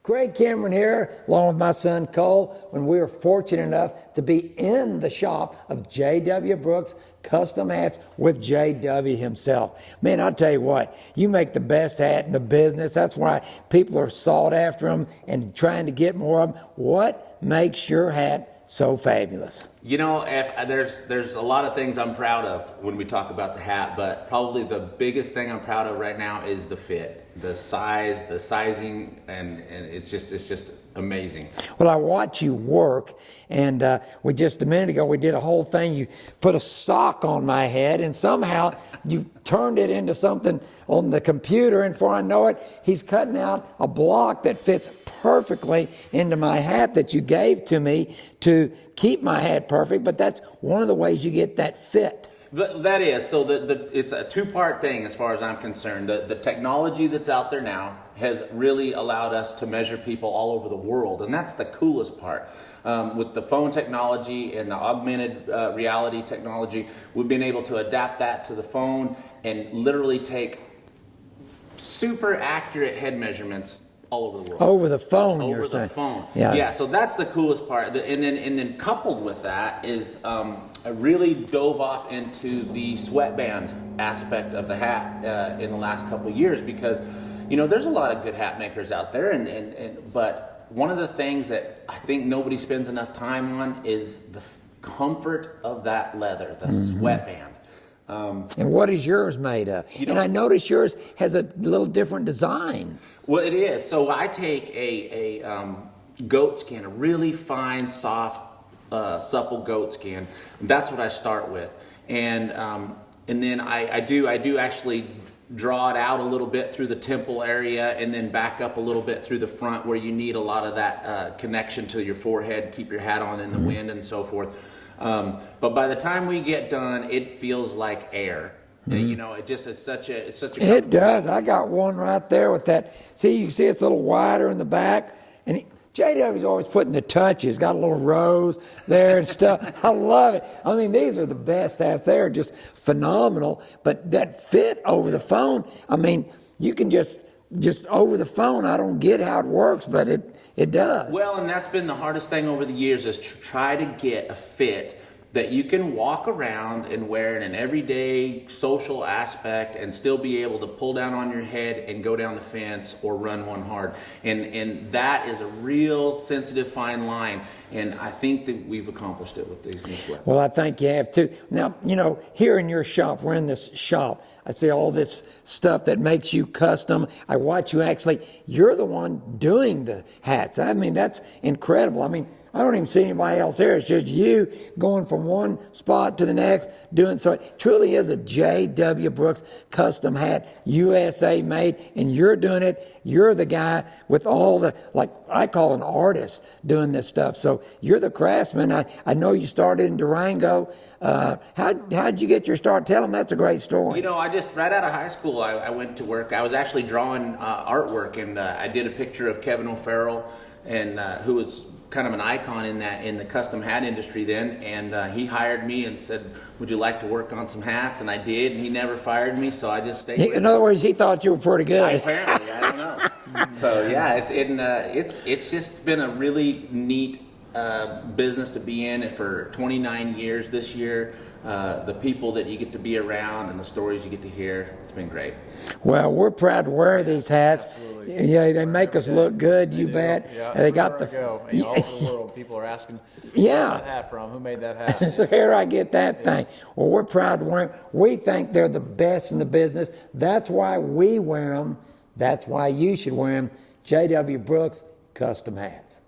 Greg Cameron here, along with my son Cole, when we were fortunate enough to be in the shop of J.W. Brooks Custom Hats with J.W. himself. Man, I'll tell you what, you make the best hat in the business. That's why people are sought after them and trying to get more of them. What makes your hat so fabulous? You know, there's a lot of things I'm proud of when we talk about the hat, but probably the biggest thing I'm proud of right now is the fit, the size, the sizing, and it's just amazing. Well, I watch you work, and we just a minute ago we did a whole thing. You put a sock on my head, and somehow you turned it into something on the computer, and before I know it, he's cutting out a block that fits perfectly into my hat that you gave to me to keep my hat perfect. But that's one of the ways you get that fit. That is, so it's a two-part thing as far as I'm concerned. The technology that's out there now has really allowed us to measure people all over the world, and that's the coolest part. With the phone technology and the augmented reality technology, we've been able to adapt that to the phone and literally take super accurate head measurements all over the world. Over the phone, over you're saying. Over the phone. Yeah. Yeah, so that's the coolest part. And then coupled with that is I really dove off into the sweatband aspect of the hat in the last couple of years, because you know there's a lot of good hat makers out there, but one of the things that I think nobody spends enough time on is the comfort of that leather, the sweatband. And what is yours made of? And I notice yours has a little different design. Well, it is. So I take a goat skin, a really fine, soft, supple goat skin. That's what I start with, and then I do actually draw it out a little bit through the temple area, and then back up a little bit through the front where you need a lot of that connection to your forehead, keep your hat on in the wind and so forth. But by the time we get done, it feels like air. You know, it's such a. It does. I got one right there with that. See, you can see it's a little wider in the back, and JW's always putting the touches. Got a little rose there and stuff. I love it. I mean, these are the best hats. They're just phenomenal. But that fit over the phone, I mean, you can just over the phone. I don't get how it works, but it does. Well, and that's been the hardest thing over the years, is to try to get a fit that you can walk around and wear in an everyday social aspect and still be able to pull down on your head and go down the fence or run one hard. And that is a real sensitive fine line. And I think that we've accomplished it with these new sweats. Well, I think you have too. Now, you know, here in your shop, we're in this shop. I see all this stuff that makes you custom. I watch you you're the one doing the hats. I mean, that's incredible. I mean, I don't even see anybody else here. It's just you going from one spot to the next, doing so. It truly is a J.W. Brooks custom hat, USA made, and you're doing it. You're the guy with all the, like I call an artist doing this stuff. So you're the craftsman. I know you started in Durango. How'd you get your start? Tell them that's a great story. You know, right out of high school, I went to work. I was actually drawing artwork, and I did a picture of Kevin O'Farrell, and who was kind of an icon in the custom hat industry then, and he hired me and said, would you like to work on some hats? And I did, and he never fired me, so I just stayed with In other words, he thought you were pretty good. Apparently, I don't know. So yeah, it's just been a really neat business to be in for 29 years this year. The people that you get to be around and the stories you get to hear, it's been great. Well, we're proud to wear these hats. Absolutely. Yeah, they make us look good, you bet. Yeah, They got the all over the world, people are asking, Yeah. where's that hat from? Who made that hat? Where I get that thing. Well, we're proud to wear them. We think they're the best in the business. That's why we wear them. That's why you should wear them. J.W. Brooks Custom Hats.